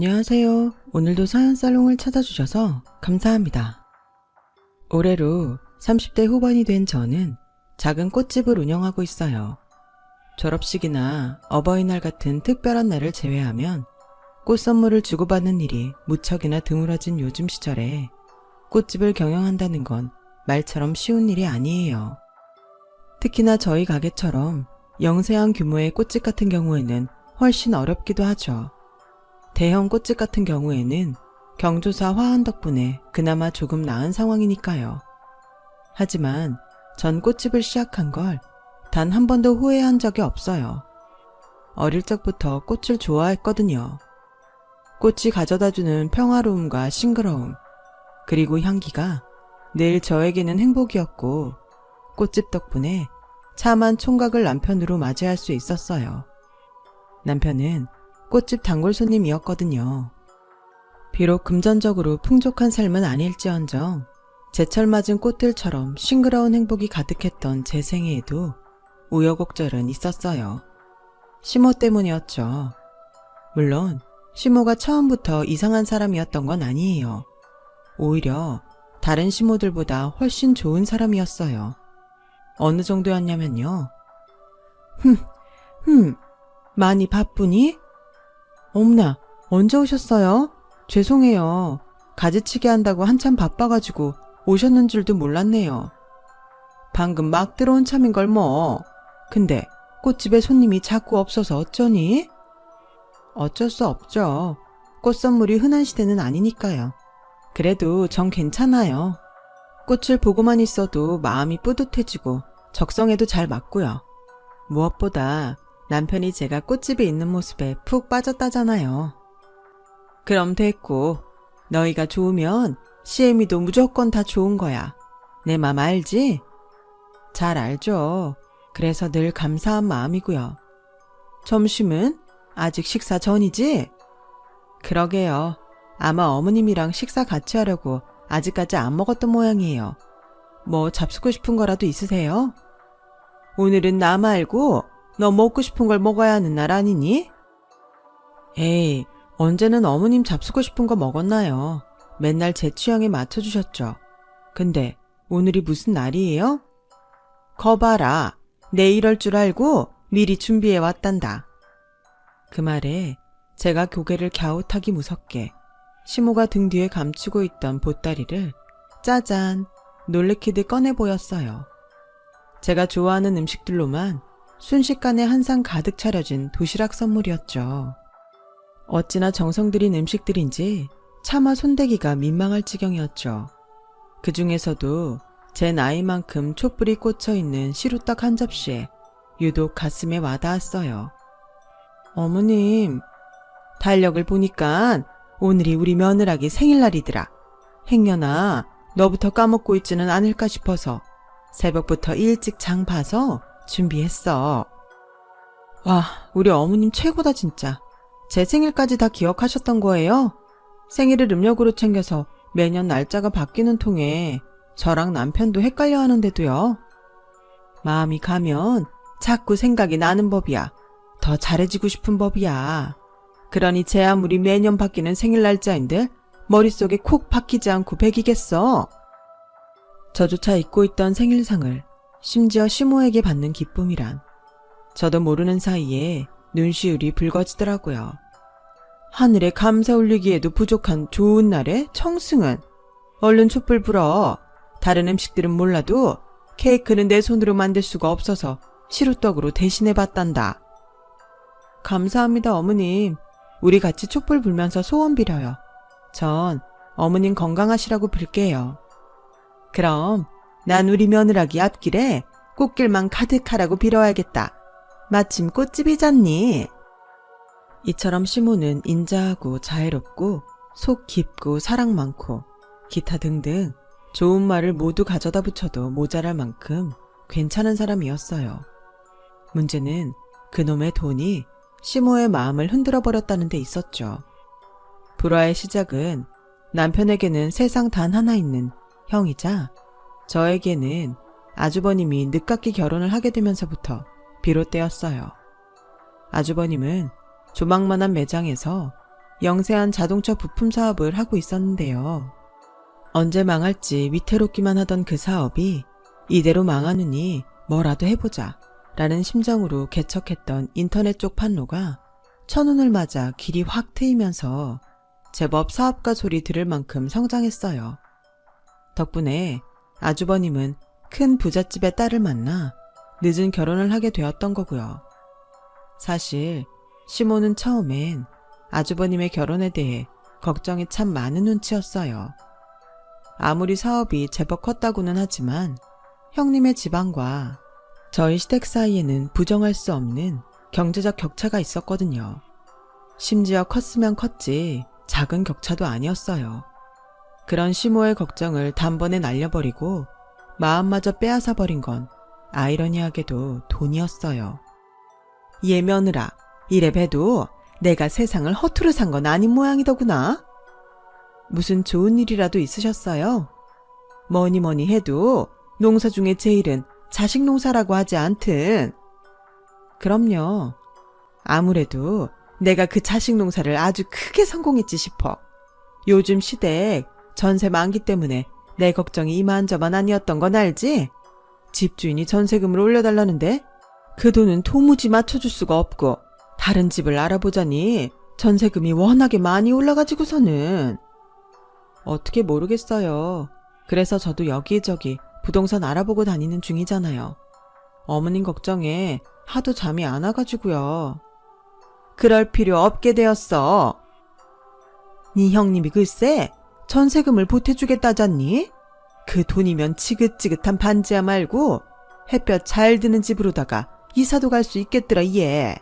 안녕하세요. 오늘도 사연살롱을 찾아주셔서 감사합니다. 올해로 30대 후반이 된 저는 작은 꽃집을 운영하고 있어요. 졸업식이나 어버이날 같은 특별한 날을 제외하면 꽃 선물을 주고받는 일이 무척이나 드물어진 요즘 시절에 꽃집을 경영한다는 건 말처럼 쉬운 일이 아니에요. 특히나 저희 가게처럼 영세한 규모의 꽃집 같은 경우에는 훨씬 어렵기도 하죠. 대형 꽃집 같은 경우에는 경조사 화환 덕분에 그나마 조금 나은 상황이니까요. 하지만 전 꽃집을 시작한 걸 단 한 번도 후회한 적이 없어요. 어릴 적부터 꽃을 좋아했거든요. 꽃이 가져다주는 평화로움과 싱그러움, 그리고 향기가 늘 저에게는 행복이었고 꽃집 덕분에 참한 총각을 남편으로 맞이할 수 있었어요. 남편은 꽃집 단골 손님이었거든요. 비록 금전적으로 풍족한 삶은 아닐지언정 제철 맞은 꽃들처럼 싱그러운 행복이 가득했던 제 생애에도 우여곡절은 있었어요. 시모 때문이었죠. 물론 시모가 처음부터 이상한 사람이었던 건 아니에요. 오히려 다른 시모들보다 훨씬 좋은 사람이었어요. 어느 정도였냐면요. 많이 바쁘니? 어머나, 언제 오셨어요? 죄송해요. 가지치기 한다고 한참 바빠가지고 오셨는 줄도 몰랐네요. 방금 막 들어온 참인걸 뭐. 근데 꽃집에 손님이 자꾸 없어서 어쩌니? 어쩔 수 없죠. 꽃 선물이 흔한 시대는 아니니까요. 그래도 전 괜찮아요. 꽃을 보고만 있어도 마음이 뿌듯해지고 적성에도 잘 맞고요. 무엇보다 남편이 제가 꽃집에 있는 모습에 푹 빠졌다잖아요. 그럼 됐고, 너희가 좋으면 시애미도 무조건 다 좋은 거야. 내 맘 알지? 잘 알죠. 그래서 늘 감사한 마음이고요. 점심은? 아직 식사 전이지? 그러게요. 아마 어머님이랑 식사 같이 하려고 아직까지 안 먹었던 모양이에요. 뭐 잡수고 싶은 거라도 있으세요? 오늘은 나 말고 너 먹고 싶은 걸 먹어야 하는 날 아니니? 에이, 언제는 어머님 잡수고 싶은 거 먹었나요? 맨날 제 취향에 맞춰주셨죠. 근데 오늘이 무슨 날이에요? 거봐라, 내 이럴 줄 알고 미리 준비해 왔단다. 그 말에 제가 고개를 갸웃하기 무섭게 시모가 등 뒤에 감추고 있던 보따리를 짜잔 놀래키듯 꺼내 보였어요. 제가 좋아하는 음식들로만 순식간에 한 상 가득 차려진 도시락 선물이었죠. 어찌나 정성 들인 음식들인지 차마 손대기가 민망할 지경이었죠. 그 중에서도 제 나이만큼 촛불이 꽂혀있는 시루떡 한 접시에 유독 가슴에 와닿았어요. 어머님, 달력을 보니까 오늘이 우리 며느라기 생일날이더라. 행여나 너부터 까먹고 있지는 않을까 싶어서 새벽부터 일찍 장 봐서 준비했어. 와, 우리 어머님 최고다 진짜. 제 생일까지 다 기억하셨던 거예요? 생일을 음력으로 챙겨서 매년 날짜가 바뀌는 통에 저랑 남편도 헷갈려 하는데도요. 마음이 가면 자꾸 생각이 나는 법이야. 더 잘해지고 싶은 법이야. 그러니 제 아무리 매년 바뀌는 생일 날짜인들 머릿속에 콕 박히지 않고 배기겠어. 저조차 잊고 있던 생일상을 심지어 시모에게 받는 기쁨이란 저도 모르는 사이에 눈시울이 붉어지더라고요. 하늘에 감사 올리기에도 부족한 좋은 날에 청승은 얼른 촛불 불어. 다른 음식들은 몰라도 케이크는 내 손으로 만들 수가 없어서 시루떡으로 대신해 봤단다. 감사합니다 어머님. 우리 같이 촛불 불면서 소원 빌어요. 전 어머님 건강하시라고 빌게요. 그럼 난 우리 며느라기 앞길에 꽃길만 가득하라고 빌어야겠다. 마침 꽃집이잖니. 이처럼 시모는 인자하고 자애롭고 속 깊고 사랑 많고 기타 등등 좋은 말을 모두 가져다 붙여도 모자랄 만큼 괜찮은 사람이었어요. 문제는 그놈의 돈이 시모의 마음을 흔들어 버렸다는 데 있었죠. 불화의 시작은 남편에게는 세상 단 하나 있는 형이자 저에게는 아주버님이 늦깎이 결혼을 하게 되면서부터 비롯되었어요. 아주버님은 조망만한 매장에서 영세한 자동차 부품 사업을 하고 있었는데요. 언제 망할지 위태롭기만 하던 그 사업이 이대로 망하느니 뭐라도 해보자 라는 심정으로 개척했던 인터넷 쪽 판로가 천운을 맞아 길이 확 트이면서 제법 사업가 소리 들을 만큼 성장했어요. 덕분에 아주버님은 큰 부잣집의 딸을 만나 늦은 결혼을 하게 되었던 거고요. 사실 시모는 처음엔 아주버님의 결혼에 대해 걱정이 참 많은 눈치였어요. 아무리 사업이 제법 컸다고는 하지만 형님의 집안과 저희 시댁 사이에는 부정할 수 없는 경제적 격차가 있었거든요. 심지어 컸으면 컸지 작은 격차도 아니었어요. 그런 시모의 걱정을 단번에 날려버리고 마음마저 빼앗아버린 건 아이러니하게도 돈이었어요. 얘 며느라, 이래 봬도 내가 세상을 허투루 산 건 아닌 모양이더구나. 무슨 좋은 일이라도 있으셨어요? 뭐니 해도 농사 중에 제일은 자식 농사라고 하지 않든. 그럼요. 아무래도 내가 그 자식 농사를 아주 크게 성공했지 싶어. 요즘 시댁 전세 만기 때문에 내 걱정이 이만저만 아니었던 건 알지? 집주인이 전세금을 올려달라는데 그 돈은 도무지 맞춰줄 수가 없고 다른 집을 알아보자니 전세금이 워낙에 많이 올라가지고서는. 어떻게 모르겠어요. 그래서 저도 여기저기 부동산 알아보고 다니는 중이잖아요. 어머님 걱정에 하도 잠이 안 와가지고요. 그럴 필요 없게 되었어. 네 형님이 글쎄 전세금을 보태주겠다잖니? 그 돈이면 지긋지긋한 반지하 말고 햇볕 잘 드는 집으로다가 이사도 갈 수 있겠더라 얘.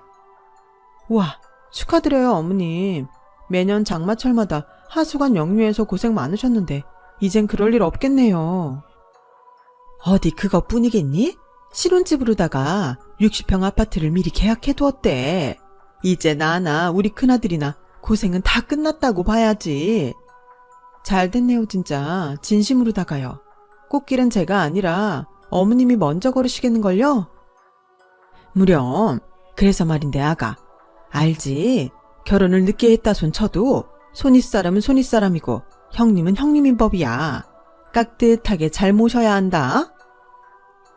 와, 축하드려요 어머님. 매년 장마철마다 하수관 역류해서 고생 많으셨는데 이젠 그럴 일 없겠네요. 어디 그것뿐이겠니? 신혼집으로다가 60평 아파트를 미리 계약해두었대. 이제 나나 우리 큰아들이나 고생은 다 끝났다고 봐야지. 잘 됐네요 진짜. 진심으로다가요. 꽃길은 제가 아니라 어머님이 먼저 걸으시겠는걸요? 무렴. 그래서 말인데 아가. 알지? 결혼을 늦게 했다 손 쳐도 손윗사람은 손윗사람이고 형님은 형님인 법이야. 깍듯하게 잘 모셔야 한다.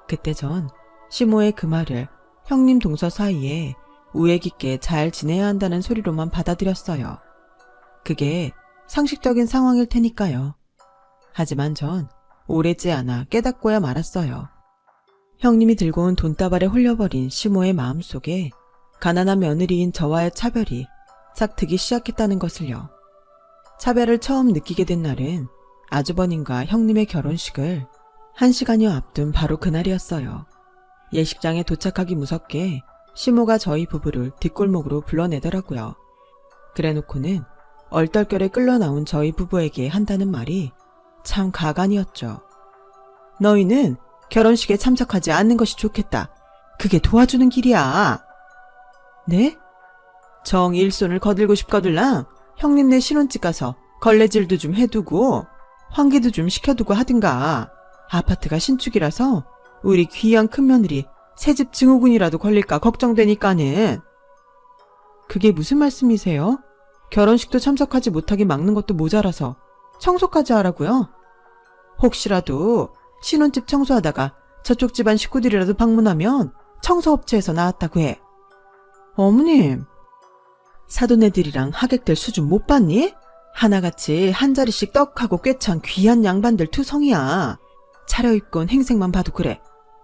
그때 전 시모의 그 말을 형님 동서 사이에 우애 깊게 잘 지내야 한다는 소리로만 받아들였어요. 그게 상식적인 상황일 테니까요. 하지만 전 오래지 않아 깨닫고야 말았어요. 형님이 들고 온 돈다발에 홀려버린 시모의 마음속에 가난한 며느리인 저와의 차별이 싹트기 시작했다는 것을요. 차별을 처음 느끼게 된 날은 아주버님과 형님의 결혼식을 1시간여 앞둔 바로 그날이었어요. 예식장에 도착하기 무섭게 시모가 저희 부부를 뒷골목으로 불러내더라고요. 그래놓고는 얼떨결에 끌려나온 저희 부부에게 한다는 말이 참 가관이었죠. 너희는 결혼식에 참석하지 않는 것이 좋겠다. 그게 도와주는 길이야. 네? 정 일손을 거들고 싶거들랑 형님네 신혼집 가서 걸레질도 좀 해두고 환기도 좀 시켜두고 하든가. 아파트가 신축이라서 우리 귀한 큰며느리 새집 증후군이라도 걸릴까 걱정되니까는. 그게 무슨 말씀이세요? 결혼식도 참석하지 못하게 막는 것도 모자라서 청소까지 하라고요? 혹시라도 신혼집 청소하다가 저쪽 집안 식구들이라도 방문하면 청소업체에서 나왔다고 해. 어머님, 사돈애들이랑 하객들 수준 못 봤니? 하나같이 한 자리씩 떡하고 꿰찬 귀한 양반들 투성이야. 차려입곤 행색만 봐도 그래.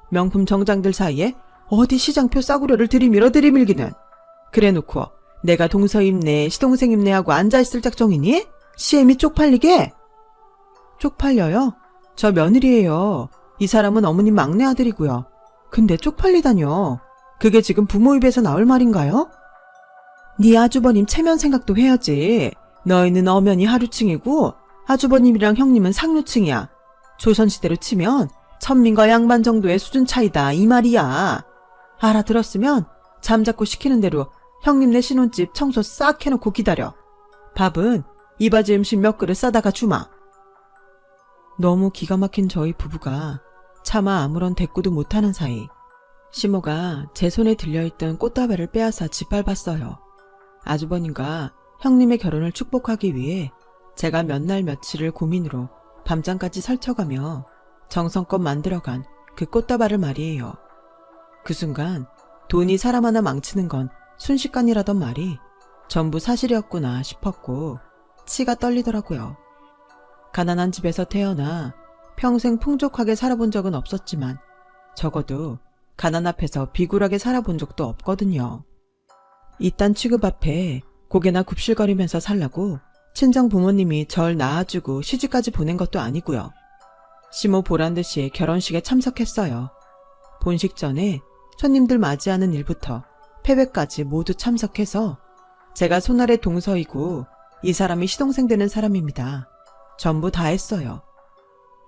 명품 정장들 사이에 어디 시장표 싸구려를 들이밀기는. 그래놓고 내가 동서입네 시동생입네하고 앉아있을 작정이니? 시엠이 쪽팔리게? 쪽팔려요? 저 며느리예요. 이 사람은 어머님 막내 아들이고요. 근데 쪽팔리다뇨. 그게 지금 부모 입에서 나올 말인가요? 네 아주버님 체면 생각도 해야지. 너희는 엄연히 하류층이고 아주버님이랑 형님은 상류층이야. 조선시대로 치면 천민과 양반 정도의 수준 차이다 이 말이야. 알아들었으면 잠자코 시키는 대로 형님네 신혼집 청소 싹 해놓고 기다려. 밥은 이바지 음식 몇 그릇 싸다가 주마. 너무 기가 막힌 저희 부부가 차마 아무런 대꾸도 못하는 사이 시모가 제 손에 들려있던 꽃다발을 빼앗아 짓밟았어요. 아주버님과 형님의 결혼을 축복하기 위해 제가 몇 날 며칠을 고민으로 밤잠까지 설쳐가며 정성껏 만들어간 그 꽃다발을 말이에요. 그 순간 돈이 사람 하나 망치는 건 순식간이라던 말이 전부 사실이었구나 싶었고 치가 떨리더라고요. 가난한 집에서 태어나 평생 풍족하게 살아본 적은 없었지만 적어도 가난 앞에서 비굴하게 살아본 적도 없거든요. 이딴 취급 앞에 고개나 굽실거리면서 살라고 친정 부모님이 절 낳아주고 시집까지 보낸 것도 아니고요. 시모 보란듯이 결혼식에 참석했어요. 본식 전에 손님들 맞이하는 일부터 패배까지 모두 참석해서 제가 손아래 동서이고 이 사람이 시동생 되는 사람입니다. 전부 다 했어요.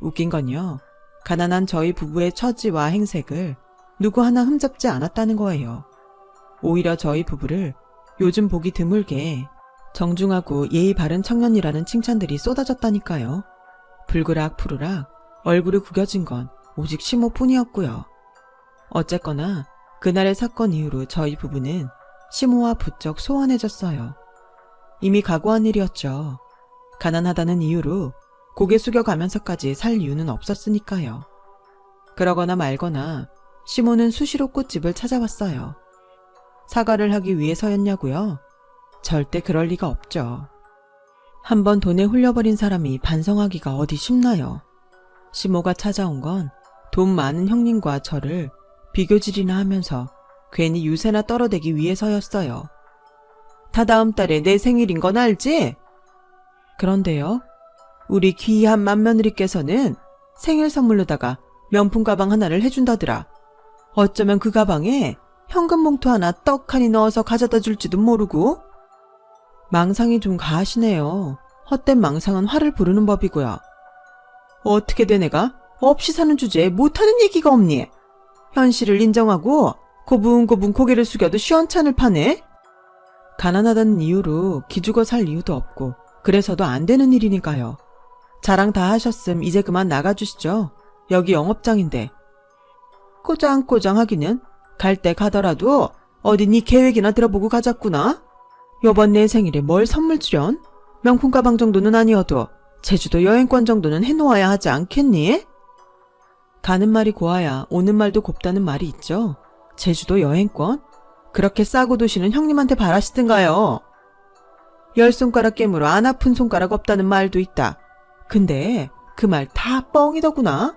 웃긴 건요. 가난한 저희 부부의 처지와 행색을 누구 하나 흠잡지 않았다는 거예요. 오히려 저희 부부를 요즘 보기 드물게 정중하고 예의 바른 청년이라는 칭찬들이 쏟아졌다니까요. 불그락 푸르락 얼굴이 구겨진 건 오직 시모뿐이었고요. 어쨌거나 그날의 사건 이후로 저희 부부는 시모와 부쩍 소원해졌어요. 이미 각오한 일이었죠. 가난하다는 이유로 고개 숙여가면서까지 살 이유는 없었으니까요. 그러거나 말거나 시모는 수시로 꽃집을 찾아왔어요. 사과를 하기 위해서였냐고요? 절대 그럴 리가 없죠. 한번 돈에 홀려버린 사람이 반성하기가 어디 쉽나요? 시모가 찾아온 건 돈 많은 형님과 저를 비교질이나 하면서 괜히 유세나 떨어대기 위해서였어요. 다다음 달에 내 생일인 건 알지? 그런데요, 우리 귀한 맏며느리께서는 생일 선물로다가 명품 가방 하나를 해준다더라. 어쩌면 그 가방에 현금 봉투 하나 떡하니 넣어서 가져다 줄지도 모르고. 망상이 좀 가하시네요. 헛된 망상은 화를 부르는 법이고요. 어떻게 돼 내가 없이 사는 주제에 못하는 얘기가 없니? 현실을 인정하고 고분고분 고개를 숙여도 시원찮을 판에? 가난하다는 이유로 기죽어 살 이유도 없고 그래서도 안 되는 일이니까요. 자랑 다 하셨음 이제 그만 나가주시죠. 여기 영업장인데. 꼬장꼬장 하기는 갈 때 가더라도 어디 네 계획이나 들어보고 가자꾸나. 요번 내 생일에 뭘 선물 주련? 명품 가방 정도는 아니어도 제주도 여행권 정도는 해놓아야 하지 않겠니? 가는 말이 고와야 오는 말도 곱다는 말이 있죠. 제주도 여행권? 그렇게 싸고 도시는 형님한테 바라시든가요. 10손가락 깨물어 안 아픈 손가락 없다는 말도 있다. 근데 그 말 다 뻥이더구나.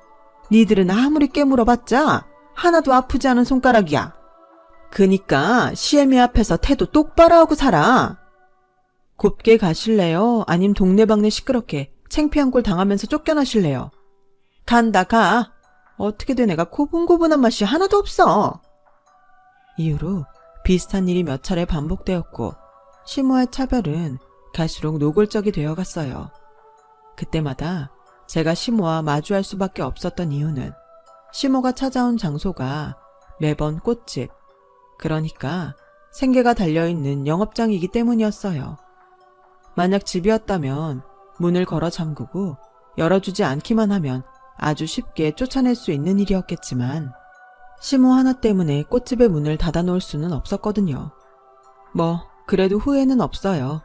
니들은 아무리 깨물어봤자 하나도 아프지 않은 손가락이야. 그니까 시애미 앞에서 태도 똑바로 하고 살아. 곱게 가실래요? 아님 동네방네 시끄럽게 창피한 꼴 당하면서 쫓겨나실래요? 간다 가. 어떻게 돼 내가 고분고분한 맛이 하나도 없어. 이후로 비슷한 일이 몇 차례 반복되었고 시모의 차별은 갈수록 노골적이 되어갔어요. 그때마다 제가 시모와 마주할 수밖에 없었던 이유는 시모가 찾아온 장소가 매번 꽃집, 그러니까 생계가 달려있는 영업장이기 때문이었어요. 만약 집이었다면 문을 걸어 잠그고 열어주지 않기만 하면 아주 쉽게 쫓아낼 수 있는 일이었겠지만 시모 하나 때문에 꽃집의 문을 닫아놓을 수는 없었거든요. 뭐 그래도 후회는 없어요.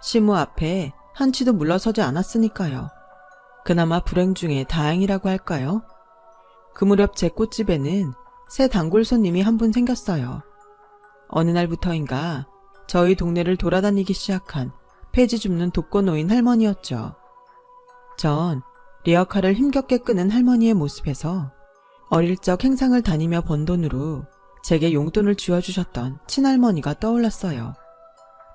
시모 앞에 한치도 물러서지 않았으니까요. 그나마 불행 중에 다행이라고 할까요? 그 무렵 제 꽃집에는 새 단골 손님이 한 분 생겼어요. 어느 날부터인가 저희 동네를 돌아다니기 시작한 폐지 줍는 독거노인 할머니였죠. 전 리어카를 힘겹게 끄는 할머니의 모습에서 어릴 적 행상을 다니며 번 돈으로 제게 용돈을 쥐어주셨던 친할머니가 떠올랐어요.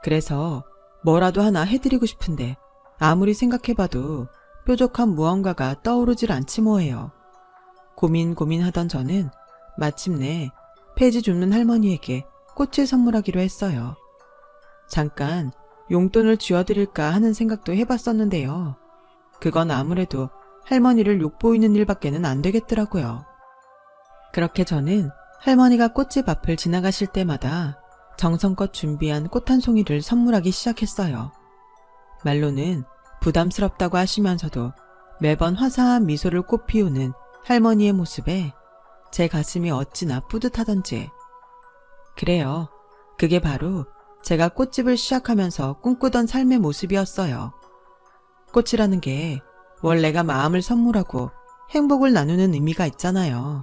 그래서 뭐라도 하나 해드리고 싶은데 아무리 생각해봐도 뾰족한 무언가가 떠오르질 않지 뭐예요. 고민하던 저는 마침내 폐지 줍는 할머니에게 꽃을 선물하기로 했어요. 잠깐 용돈을 쥐어드릴까 하는 생각도 해봤었는데요. 그건 아무래도 할머니를 욕보이는 일밖에는 안 되겠더라고요. 그렇게 저는 할머니가 꽃집 앞을 지나가실 때마다 정성껏 준비한 꽃 한 송이를 선물하기 시작했어요. 말로는 부담스럽다고 하시면서도 매번 화사한 미소를 꽃 피우는 할머니의 모습에 제 가슴이 어찌나 뿌듯하던지. 그래요. 그게 바로 제가 꽃집을 시작하면서 꿈꾸던 삶의 모습이었어요. 꽃이라는 게 원래가 마음을 선물하고 행복을 나누는 의미가 있잖아요.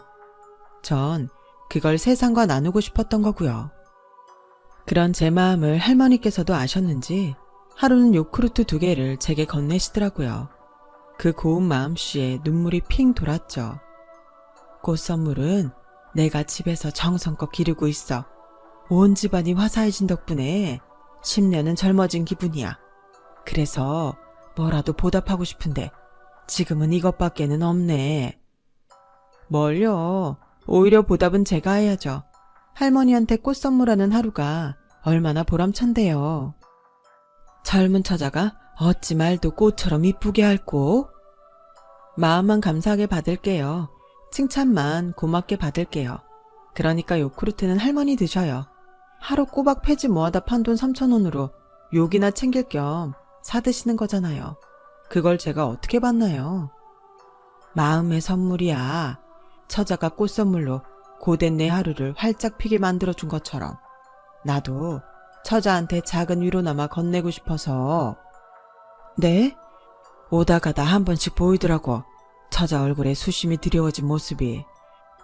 전 그걸 세상과 나누고 싶었던 거고요. 그런 제 마음을 할머니께서도 아셨는지 하루는 요크루트 2개를 제게 건네시더라고요. 그 고운 마음씨에 눈물이 핑 돌았죠. 꽃 선물은 내가 집에서 정성껏 기르고 있어. 온 집안이 화사해진 덕분에 10년은 젊어진 기분이야. 그래서 뭐라도 보답하고 싶은데 지금은 이것밖에는 없네. 뭘요? 오히려 보답은 제가 해야죠. 할머니한테 꽃 선물하는 하루가 얼마나 보람찬데요. 젊은 처자가 어찌 말도 꽃처럼 이쁘게 할꼬? 마음만 감사하게 받을게요. 칭찬만 고맙게 받을게요. 그러니까 요크루트는 할머니 드셔요. 하루 꼬박 폐지 모아다 판 돈 3,000원으로 욕이나 챙길 겸 사드시는 거잖아요. 그걸 제가 어떻게 받나요? 마음의 선물이야. 처자가 꽃 선물로 고된 내 하루를 활짝 피게 만들어준 것처럼 나도 처자한테 작은 위로나마 건네고 싶어서. 네? 오다 가다 한 번씩 보이더라고. 처자 얼굴에 수심이 드리워진 모습이.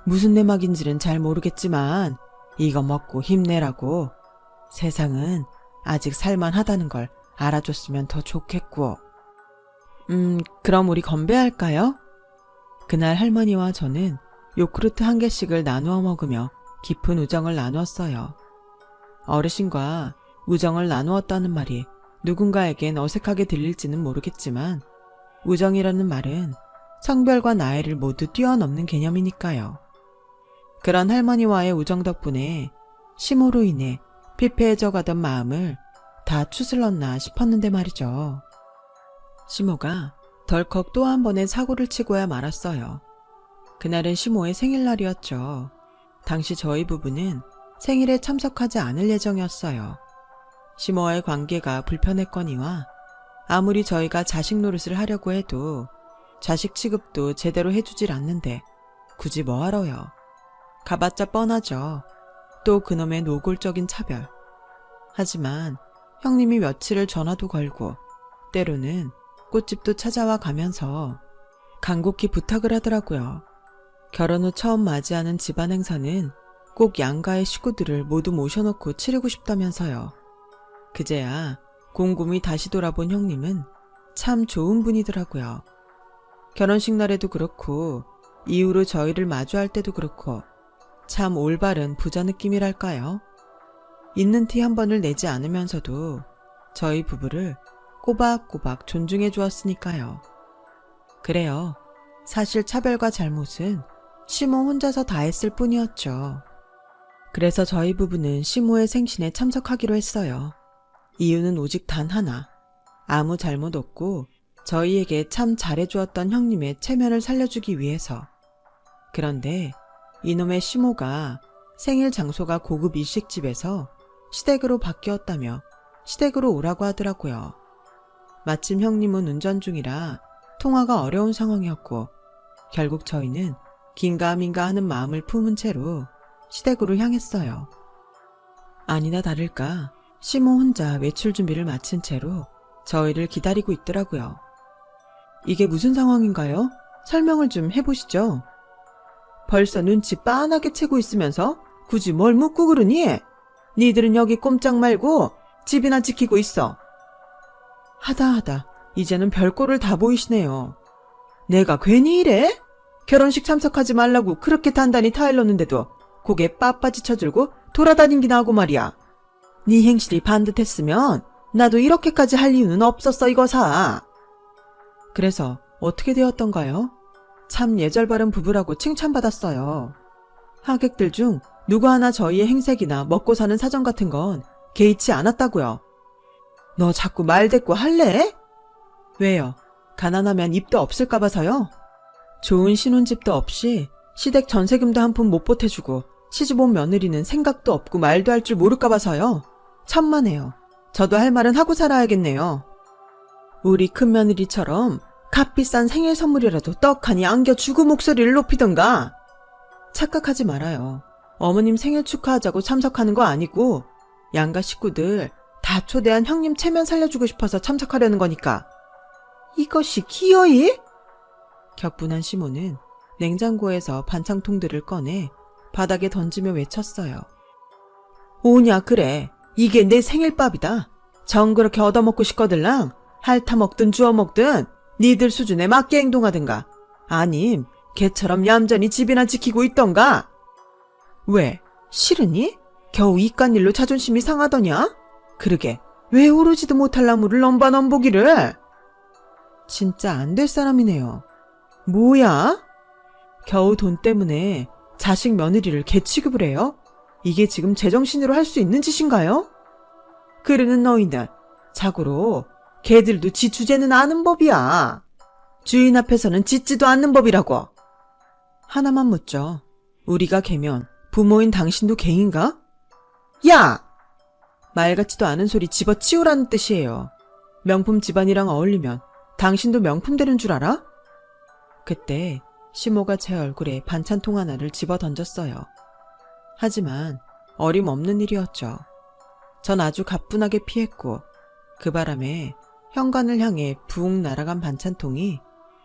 무슨 내막인지는 잘 모르겠지만 이거 먹고 힘내라고. 세상은 아직 살만하다는 걸 알아줬으면 더 좋겠고. 그럼 우리 건배할까요? 그날 할머니와 저는 요크루트 1개씩을 나누어 먹으며 깊은 우정을 나누었어요. 어르신과 우정을 나누었다는 말이 누군가에겐 어색하게 들릴지는 모르겠지만 우정이라는 말은 성별과 나이를 모두 뛰어넘는 개념이니까요. 그런 할머니와의 우정 덕분에 심호로 인해 피폐해져 가던 마음을 다 추슬렀나 싶었는데 말이죠. 시모가 덜컥 또 한 번의 사고를 치고야 말았어요. 그날은 시모의 생일날이었죠. 당시 저희 부부는 생일에 참석하지 않을 예정이었어요. 시모와의 관계가 불편했거니와 아무리 저희가 자식 노릇을 하려고 해도 자식 취급도 제대로 해주질 않는데 굳이 뭐하러요. 가봤자 뻔하죠. 또 그놈의 노골적인 차별. 하지만 형님이 며칠을 전화도 걸고 때로는 꽃집도 찾아와 가면서 간곡히 부탁을 하더라고요. 결혼 후 처음 맞이하는 집안 행사는 꼭 양가의 식구들을 모두 모셔놓고 치르고 싶다면서요. 그제야 곰곰이 다시 돌아본 형님은 참 좋은 분이더라고요. 결혼식 날에도 그렇고 이후로 저희를 마주할 때도 그렇고 참 올바른 부자 느낌이랄까요. 있는 티 한 번을 내지 않으면서도 저희 부부를 꼬박꼬박 존중해 주었으니까요. 그래요. 사실 차별과 잘못은 시모 혼자서 다 했을 뿐이었죠. 그래서 저희 부부는 시모의 생신에 참석하기로 했어요. 이유는 오직 단 하나. 아무 잘못 없고 저희에게 참 잘해주었던 형님의 체면을 살려주기 위해서. 그런데 이놈의 시모가 생일 장소가 고급 일식집에서 시댁으로 바뀌었다며 시댁으로 오라고 하더라고요. 마침 형님은 운전 중이라 통화가 어려운 상황이었고 결국 저희는 긴가민가 하는 마음을 품은 채로 시댁으로 향했어요. 아니나 다를까 시모 혼자 외출 준비를 마친 채로 저희를 기다리고 있더라고요. 이게 무슨 상황인가요? 설명을 좀 해보시죠. 벌써 눈치 빤하게 채고 있으면서 굳이 뭘 묻고 그러니? 니들은 여기 꼼짝 말고 집이나 지키고 있어. 하다 이제는 별꼴을 다 보이시네요. 내가 괜히 이래? 결혼식 참석하지 말라고 그렇게 단단히 타일렀는데도 고개 빳빳이 쳐들고 돌아다니기나 하고 말이야. 네 행실이 반듯했으면 나도 이렇게까지 할 이유는 없었어 이거사. 그래서 어떻게 되었던가요? 참 예절 바른 부부라고 칭찬받았어요. 하객들 중 누구 하나 저희의 행색이나 먹고 사는 사정 같은 건 개의치 않았다고요. 너 자꾸 말대꾸 할래? 왜요? 가난하면 입도 없을까 봐서요? 좋은 신혼집도 없이 시댁 전세금도 한 푼 못 보태주고 시집 온 며느리는 생각도 없고 말도 할 줄 모를까 봐서요. 천만에요. 저도 할 말은 하고 살아야겠네요. 우리 큰며느리처럼 값비싼 생일 선물이라도 떡하니 안겨주고 목소리를 높이던가. 착각하지 말아요. 어머님 생일 축하하자고 참석하는 거 아니고 양가 식구들 다 초대한 형님 체면 살려주고 싶어서 참석하려는 거니까. 이것이 기어이? 격분한 시모는 냉장고에서 반창통들을 꺼내 바닥에 던지며 외쳤어요. 오냐 그래. 이게 내 생일밥이다. 정 그렇게 얻어먹고 싶거들랑 핥아 먹든 주워 먹든 니들 수준에 맞게 행동하든가. 아님 개처럼 얌전히 집이나 지키고 있던가. 왜? 싫으니? 겨우 이깟일로 자존심이 상하더냐? 그러게 왜 오르지도 못할 나무를 넘보기를. 진짜 안 될 사람이네요. 뭐야? 겨우 돈 때문에 자식 며느리를 개취급을 해요? 이게 지금 제정신으로 할 수 있는 짓인가요? 그러는 너희는 자고로 걔들도 지 주제는 아는 법이야. 주인 앞에서는 짖지도 않는 법이라고. 하나만 묻죠. 우리가 개면 부모인 당신도 개인가? 야! 말 같지도 않은 소리 집어치우라는 뜻이에요. 명품 집안이랑 어울리면 당신도 명품 되는 줄 알아? 그때 시모가 제 얼굴에 반찬통 하나를 집어 던졌어요. 하지만 어림없는 일이었죠. 전 아주 가뿐하게 피했고 그 바람에 현관을 향해 붕 날아간 반찬통이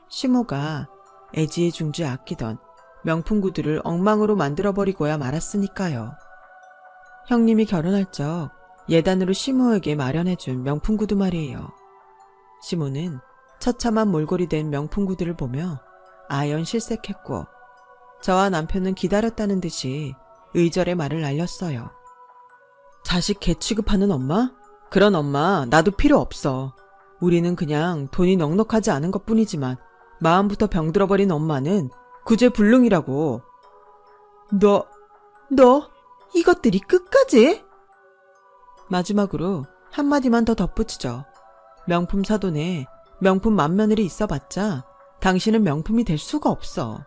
시모가 애지중지 아끼던 명품 구두를 엉망으로 만들어버리고야 말았으니까요. 형님이 결혼할 적 예단으로 시모에게 마련해준 명품 구두 말이에요. 시모는 처참한 몰골이 된 명품 구두를 보며 아연 실색했고 저와 남편은 기다렸다는 듯이 의절의 말을 날렸어요. 자식 개 취급하는 엄마? 그런 엄마 나도 필요 없어. 우리는 그냥 돈이 넉넉하지 않은 것뿐이지만 마음부터 병들어버린 엄마는 구제불능이라고. 너 이것들이 끝까지? 마지막으로 한마디만 더 덧붙이죠. 명품 사돈에 명품 맏며느리 있어봤자 당신은 명품이 될 수가 없어.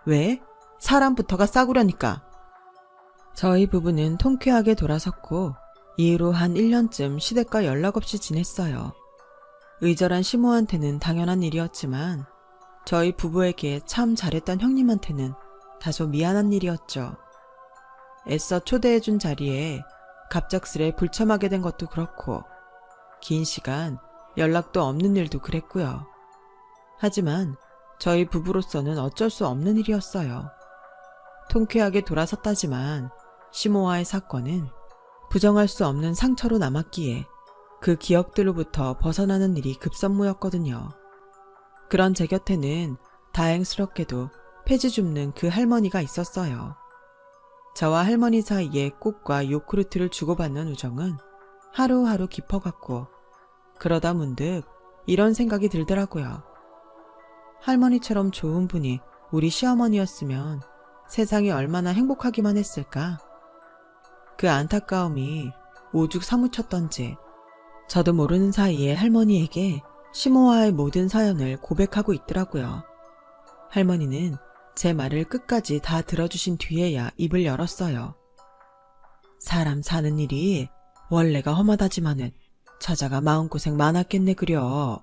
왜? 사람부터가 싸구려니까. 저희 부부는 통쾌하게 돌아섰고 이후로 한 1년쯤 시댁과 연락 없이 지냈어요. 의절한 시모한테는 당연한 일이었지만 저희 부부에게 참 잘했던 형님한테는 다소 미안한 일이었죠. 애써 초대해준 자리에 갑작스레 불참하게 된 것도 그렇고 긴 시간 연락도 없는 일도 그랬고요. 하지만 저희 부부로서는 어쩔 수 없는 일이었어요. 통쾌하게 돌아섰다지만 시모와의 사건은 부정할 수 없는 상처로 남았기에 그 기억들로부터 벗어나는 일이 급선무였거든요. 그런 제 곁에는 다행스럽게도 폐지 줍는 그 할머니가 있었어요. 저와 할머니 사이에 꽃과 요구르트를 주고받는 우정은 하루하루 깊어갔고 그러다 문득 이런 생각이 들더라고요. 할머니처럼 좋은 분이 우리 시어머니였으면 세상이 얼마나 행복하기만 했을까? 그 안타까움이 오죽 사무쳤던지 저도 모르는 사이에 할머니에게 시모와의 모든 사연을 고백하고 있더라고요. 할머니는 제 말을 끝까지 다 들어주신 뒤에야 입을 열었어요. 사람 사는 일이 원래가 험하다지만은 처자가 마음고생 많았겠네 그려.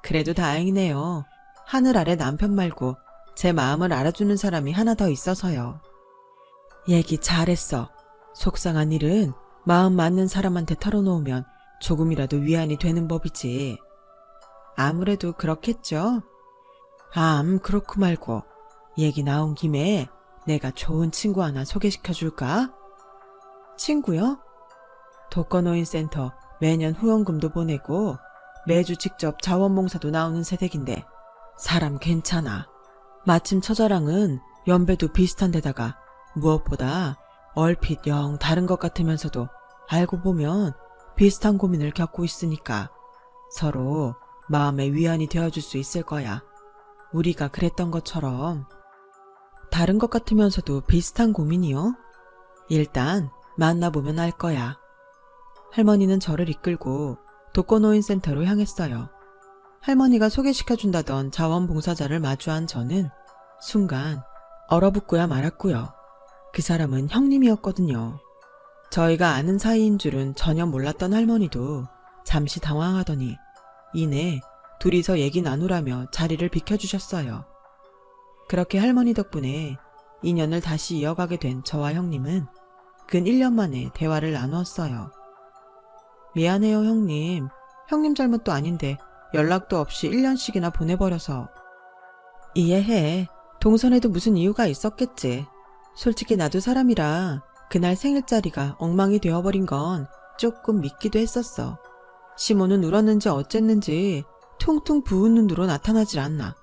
그래도 다행이네요. 하늘 아래 남편 말고 제 마음을 알아주는 사람이 하나 더 있어서요. 얘기 잘했어. 속상한 일은 마음 맞는 사람한테 털어놓으면 조금이라도 위안이 되는 법이지. 아무래도 그렇겠죠? 그렇고 말고 얘기 나온 김에 내가 좋은 친구 하나 소개시켜줄까? 친구요? 독거노인센터 매년 후원금도 보내고 매주 직접 자원봉사도 나오는 새댁인데 사람 괜찮아. 마침 처자랑은 연배도 비슷한 데다가 무엇보다 얼핏 영 다른 것 같으면서도 알고 보면 비슷한 고민을 겪고 있으니까 서로 마음의 위안이 되어줄 수 있을 거야. 우리가 그랬던 것처럼. 다른 것 같으면서도 비슷한 고민이요? 일단 만나보면 알 거야. 할머니는 저를 이끌고 독거노인센터로 향했어요. 할머니가 소개시켜준다던 자원봉사자를 마주한 저는 순간 얼어붙고야 말았고요. 그 사람은 형님이었거든요. 저희가 아는 사이인 줄은 전혀 몰랐던 할머니도 잠시 당황하더니 이내 둘이서 얘기 나누라며 자리를 비켜주셨어요. 그렇게 할머니 덕분에 인연을 다시 이어가게 된 저와 형님은 근 1년 만에 대화를 나누었어요. 미안해요, 형님. 형님 잘못도 아닌데 연락도 없이 1년씩이나 보내버려서. 이해해. 동선에도 무슨 이유가 있었겠지. 솔직히 나도 사람이라 그날 생일자리가 엉망이 되어버린 건 조금 믿기도 했었어. 시모는 울었는지 어쨌는지 퉁퉁 부은 눈으로 나타나질 않나.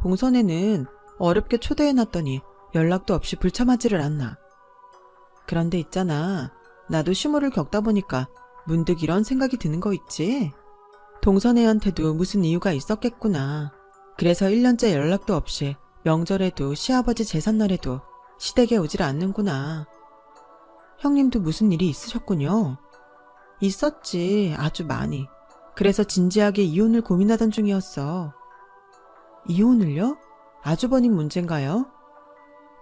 동선에는 어렵게 초대해놨더니 연락도 없이 불참하지를 않나. 그런데 있잖아. 나도 시모를 겪다 보니까 문득 이런 생각이 드는 거 있지? 동선애한테도 무슨 이유가 있었겠구나. 그래서 1년째 연락도 없이 명절에도 시아버지 제삿날에도 시댁에 오질 않는구나. 형님도 무슨 일이 있으셨군요. 있었지, 아주 많이. 그래서 진지하게 이혼을 고민하던 중이었어. 이혼을요? 아주버님 문제인가요?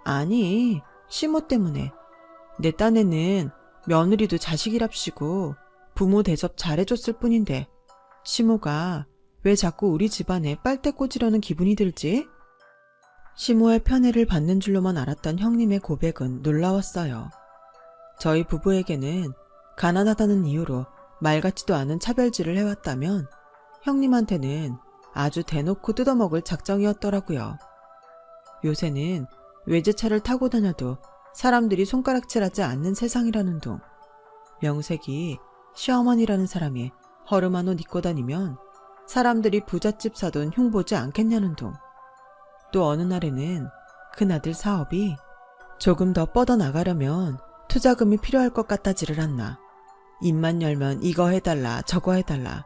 아니, 시모 때문에. 내 딴에는 며느리도 자식이랍시고 부모 대접 잘해줬을 뿐인데 시모가 왜 자꾸 우리 집안에 빨대 꽂으려는 기분이 들지? 시모의 편애를 받는 줄로만 알았던 형님의 고백은 놀라웠어요. 저희 부부에게는 가난하다는 이유로 말 같지도 않은 차별질을 해왔다면 형님한테는 아주 대놓고 뜯어먹을 작정이었더라고요. 요새는 외제차를 타고 다녀도 사람들이 손가락질하지 않는 세상이라는 둥. 명색이 시어머니라는 사람이 허름한 옷 입고 다니면 사람들이 부잣집 사돈 흉보지 않겠냐는 둥. 또 어느 날에는 큰아들 사업이 조금 더 뻗어나가려면 투자금이 필요할 것 같아지를 않나. 입만 열면 이거 해달라 저거 해달라.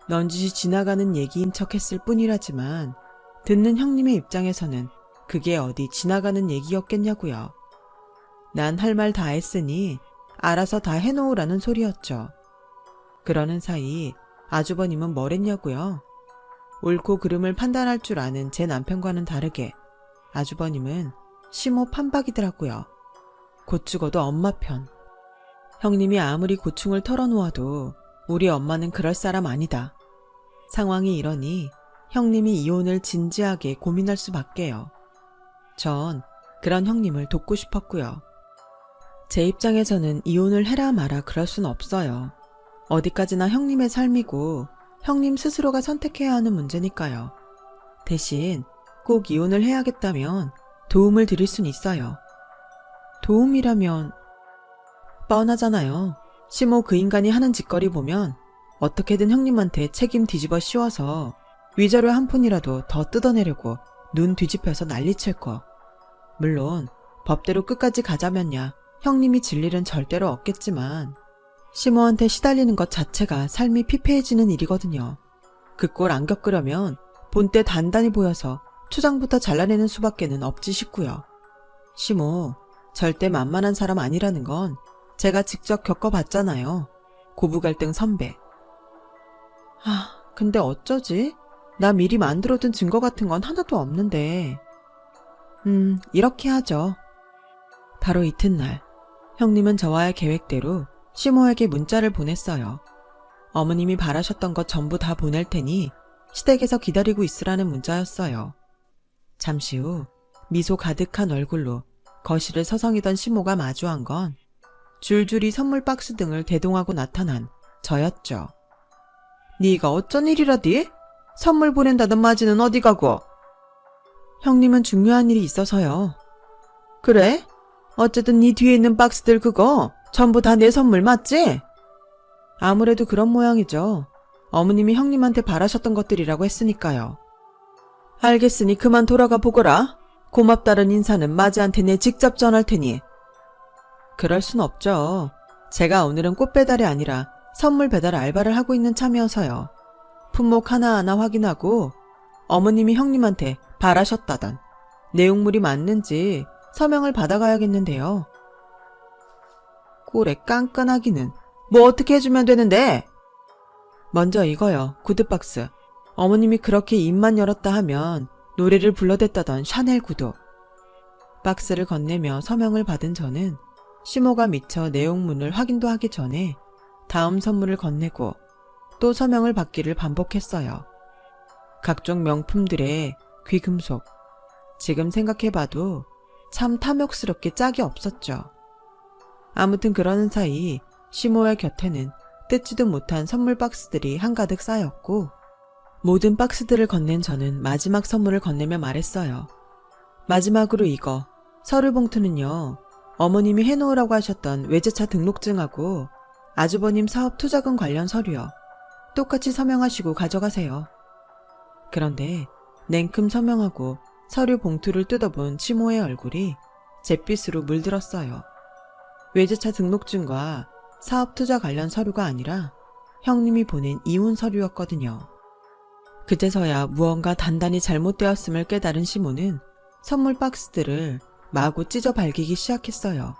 넌지시 지나가는 얘기인 척 했을 뿐이라지만 듣는 형님의 입장에서는 그게 어디 지나가는 얘기였겠냐고요. 난 할 말 다 했으니 알아서 다 해놓으라는 소리였죠. 그러는 사이 아주버님은 뭘 했냐고요? 옳고 그름을 판단할 줄 아는 제 남편과는 다르게 아주버님은 시모 판박이더라고요. 곧 죽어도 엄마 편. 형님이 아무리 고충을 털어놓아도 우리 엄마는 그럴 사람 아니다. 상황이 이러니 형님이 이혼을 진지하게 고민할 수밖에요. 전 그런 형님을 돕고 싶었고요. 제 입장에서는 이혼을 해라 마라 그럴 순 없어요. 어디까지나 형님의 삶이고 형님 스스로가 선택해야 하는 문제니까요. 대신 꼭 이혼을 해야겠다면 도움을 드릴 순 있어요. 도움이라면 뻔하잖아요. 시모 그 인간이 하는 짓거리 보면 어떻게든 형님한테 책임 뒤집어 씌워서 위자료 한 푼이라도 더 뜯어내려고 눈 뒤집혀서 난리칠 거. 물론 법대로 끝까지 가자면야 형님이 질 일은 절대로 없겠지만 시모한테 시달리는 것 자체가 삶이 피폐해지는 일이거든요. 그 꼴 안 겪으려면 본때 단단히 보여서 초장부터 잘라내는 수밖에는 없지 싶고요. 시모 절대 만만한 사람 아니라는 건 제가 직접 겪어봤잖아요. 고부 갈등 선배. 근데 어쩌지? 나 미리 만들어둔 증거 같은 건 하나도 없는데. 이렇게 하죠. 바로 이튿날 형님은 저와의 계획대로 시모에게 문자를 보냈어요. 어머님이 바라셨던 것 전부 다 보낼 테니 시댁에서 기다리고 있으라는 문자였어요. 잠시 후 미소 가득한 얼굴로 거실을 서성이던 시모가 마주한 건 줄줄이 선물 박스 등을 대동하고 나타난 저였죠. 네가 어쩐 일이라디? 선물 보낸다던 마지는 어디 가고? 형님은 중요한 일이 있어서요. 그래? 어쨌든 네 뒤에 있는 박스들 그거 전부 다 내 선물 맞지? 아무래도 그런 모양이죠. 어머님이 형님한테 바라셨던 것들이라고 했으니까요. 알겠으니 그만 돌아가 보거라. 고맙다는 인사는 마지한테 내 직접 전할 테니. 그럴 순 없죠. 제가 오늘은 꽃 배달이 아니라 선물 배달 알바를 하고 있는 참이어서요. 품목 하나하나 확인하고 어머님이 형님한테 바라셨다던 내용물이 맞는지 서명을 받아가야겠는데요. 꼴에 깐깐하기는. 뭐 어떻게 해주면 되는데? 먼저 이거요. 구두박스. 어머님이 그렇게 입만 열었다 하면 노래를 불러댔다던 샤넬 구두. 박스를 건네며 서명을 받은 저는 시모가 미처 내용문을 확인도 하기 전에 다음 선물을 건네고 또 서명을 받기를 반복했어요. 각종 명품들의 귀금속. 지금 생각해봐도 참 탐욕스럽게 짝이 없었죠. 아무튼 그러는 사이 시모의 곁에는 뜯지도 못한 선물 박스들이 한가득 쌓였고 모든 박스들을 건넨 저는 마지막 선물을 건네며 말했어요. 마지막으로 이거 서류 봉투는요. 어머님이 해놓으라고 하셨던 외제차 등록증하고 아주버님 사업 투자금 관련 서류요. 똑같이 서명하시고 가져가세요. 그런데 냉큼 서명하고 서류 봉투를 뜯어본 시모의 얼굴이 잿빛으로 물들었어요. 외제차 등록증과 사업 투자 관련 서류가 아니라 형님이 보낸 이혼 서류였거든요. 그제서야 무언가 단단히 잘못되었음을 깨달은 시모는 선물 박스들을 마구 찢어 발기기 시작했어요.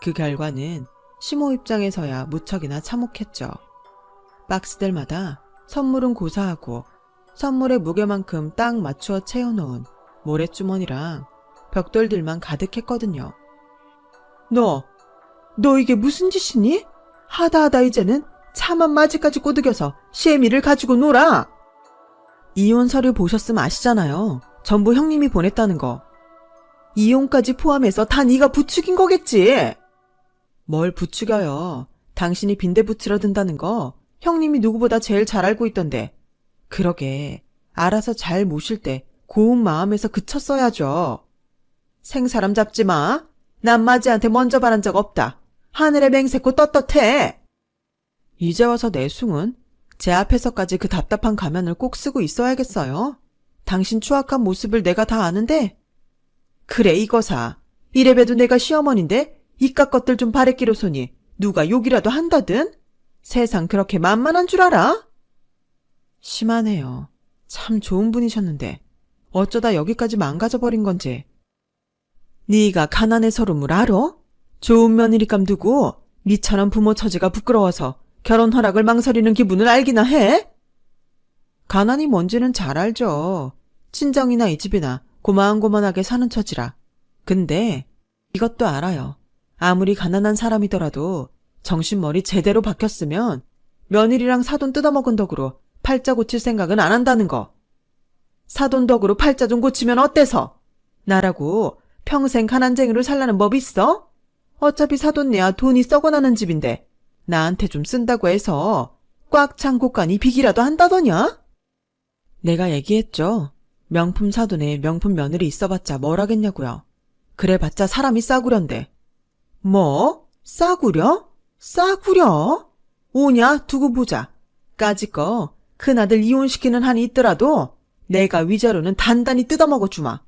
그 결과는 시모 입장에서야 무척이나 참혹했죠. 박스들마다 선물은 고사하고 선물의 무게만큼 딱 맞추어 채워놓은 모래주머니랑 벽돌들만 가득했거든요. 너 이게 무슨 짓이니? 하다 이제는 차만 맞이까지 꼬드겨서 시애미를 가지고 놀아. 이혼 서류 보셨으면 아시잖아요. 전부 형님이 보냈다는 거. 이혼까지 포함해서 다 네가 부추긴 거겠지. 뭘 부추겨요. 당신이 빈대 부치러 든다는 거 형님이 누구보다 제일 잘 알고 있던데. 그러게 알아서 잘 모실 때 고운 마음에서 그쳤어야죠. 생사람 잡지 마. 난 마지한테 먼저 바란 적 없다. 하늘에 맹세코 떳떳해. 이제 와서 내숭은 제 앞에서까지 그 답답한 가면을 꼭 쓰고 있어야겠어요. 당신 추악한 모습을 내가 다 아는데. 그래 이거사. 이래봬도 내가 시어머니인데 이깟 것들 좀 바래끼로 손이 누가 욕이라도 한다든? 세상 그렇게 만만한 줄 알아? 심하네요. 참 좋은 분이셨는데 어쩌다 여기까지 망가져버린 건지. 네가 가난의 서름을 알아? 좋은 며느리감 두고 니처럼 부모 처지가 부끄러워서 결혼 허락을 망설이는 기분을 알기나 해? 가난이 뭔지는 잘 알죠. 친정이나 이 집이나 고만고만하게 사는 처지라. 근데 이것도 알아요. 아무리 가난한 사람이더라도 정신머리 제대로 박혔으면 며느리랑 사돈 뜯어먹은 덕으로 팔자 고칠 생각은 안 한다는 거. 사돈 덕으로 팔자 좀 고치면 어때서? 나라고 평생 가난쟁이로 살라는 법 있어? 어차피 사돈네야 돈이 썩어나는 집인데 나한테 좀 쓴다고 해서 꽉 찬 곳간이 비기라도 한다더냐? 내가 얘기했죠. 명품 사돈에 명품 며느리 있어봤자 뭘 하겠냐고요. 그래봤자 사람이 싸구려인데. 뭐? 싸구려? 싸구려? 오냐? 두고 보자. 까짓거 큰아들 이혼시키는 한이 있더라도 내가 위자료는 단단히 뜯어먹어 주마.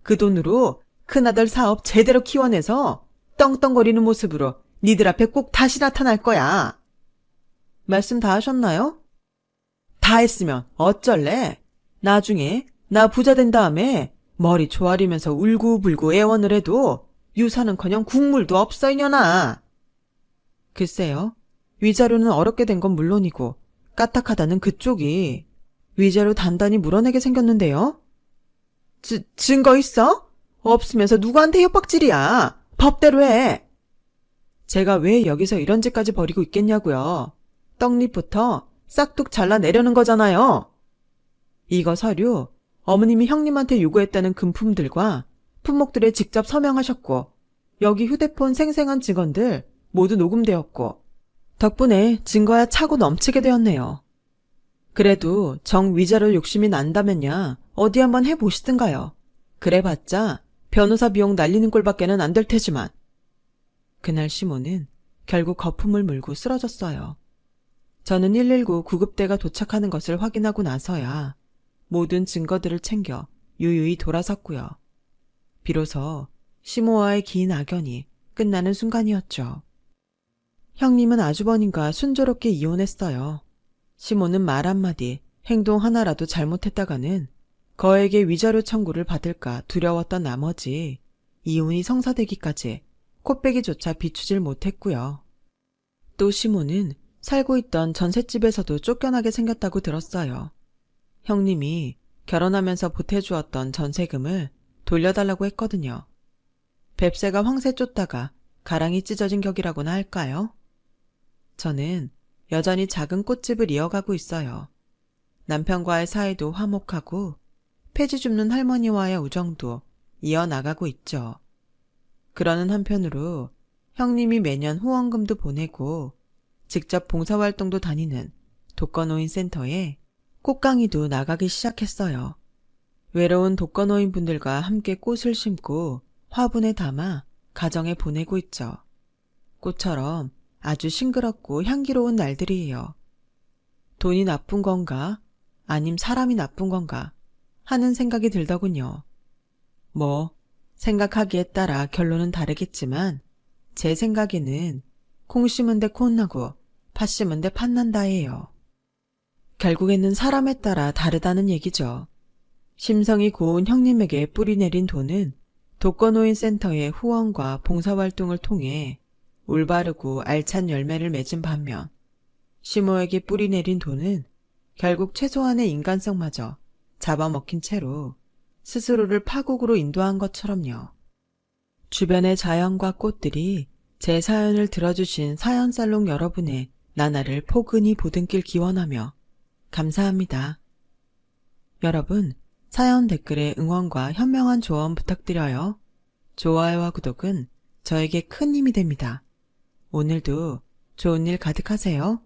그 돈으로 큰아들 사업 제대로 키워내서 떵떵거리는 모습으로 니들 앞에 꼭 다시 나타날 거야. 말씀 다 하셨나요? 다 했으면 어쩔래? 나중에 나 부자 된 다음에 머리 조아리면서 울고불고 애원을 해도 유산은커녕 국물도 없어 이년아. 글쎄요. 위자료는 어렵게 된 건 물론이고 까딱하다는 그쪽이 위자료 단단히 물어내게 생겼는데요. 증거 있어? 없으면서 누구한테 협박질이야. 법대로 해. 제가 왜 여기서 이런 짓까지 벌이고 있겠냐고요. 떡잎부터 싹둑 잘라내려는 거잖아요. 이거 서류 어머님이 형님한테 요구했다는 금품들과 품목들에 직접 서명하셨고 여기 휴대폰 생생한 증언들 모두 녹음되었고 덕분에 증거야 차고 넘치게 되었네요. 그래도 정 위자료 욕심이 난다면야 어디 한번 해보시든가요. 그래봤자 변호사 비용 날리는 꼴밖에는 안 될 테지만. 그날 시모는 결국 거품을 물고 쓰러졌어요. 저는 119 구급대가 도착하는 것을 확인하고 나서야 모든 증거들을 챙겨 유유히 돌아섰고요. 비로소 시모와의 긴 악연이 끝나는 순간이었죠. 형님은 아주버님과 순조롭게 이혼했어요. 시모는 말 한마디, 행동 하나라도 잘못했다가는 거액의 위자료 청구를 받을까 두려웠던 나머지 이혼이 성사되기까지 콧배기조차 비추질 못했고요. 또 시모는 살고 있던 전셋집에서도 쫓겨나게 생겼다고 들었어요. 형님이 결혼하면서 보태주었던 전세금을 돌려달라고 했거든요. 뱁새가 황새 쫓다가 가랑이 찢어진 격이라고나 할까요? 저는 여전히 작은 꽃집을 이어가고 있어요. 남편과의 사이도 화목하고 폐지 줍는 할머니와의 우정도 이어나가고 있죠. 그러는 한편으로 형님이 매년 후원금도 보내고 직접 봉사활동도 다니는 독거노인 센터에 꽃강이도 나가기 시작했어요. 외로운 독거노인 분들과 함께 꽃을 심고 화분에 담아 가정에 보내고 있죠. 꽃처럼 아주 싱그럽고 향기로운 날들이에요. 돈이 나쁜 건가? 아님 사람이 나쁜 건가? 하는 생각이 들더군요. 뭐 생각하기에 따라 결론은 다르겠지만 제 생각에는 콩 심은 데 콩 나고 팥 심은 데 팥 난다예요. 결국에는 사람에 따라 다르다는 얘기죠. 심성이 고운 형님에게 뿌리 내린 돈은 독거노인 센터의 후원과 봉사활동을 통해 올바르고 알찬 열매를 맺은 반면 시모에게 뿌리 내린 돈은 결국 최소한의 인간성마저 잡아먹힌 채로 스스로를 파국으로 인도한 것처럼요. 주변의 자연과 꽃들이 제 사연을 들어주신 사연살롱 여러분의 나날을 포근히 보듬길 기원하며 감사합니다. 여러분, 사연 댓글에 응원과 현명한 조언 부탁드려요. 좋아요와 구독은 저에게 큰 힘이 됩니다. 오늘도 좋은 일 가득하세요.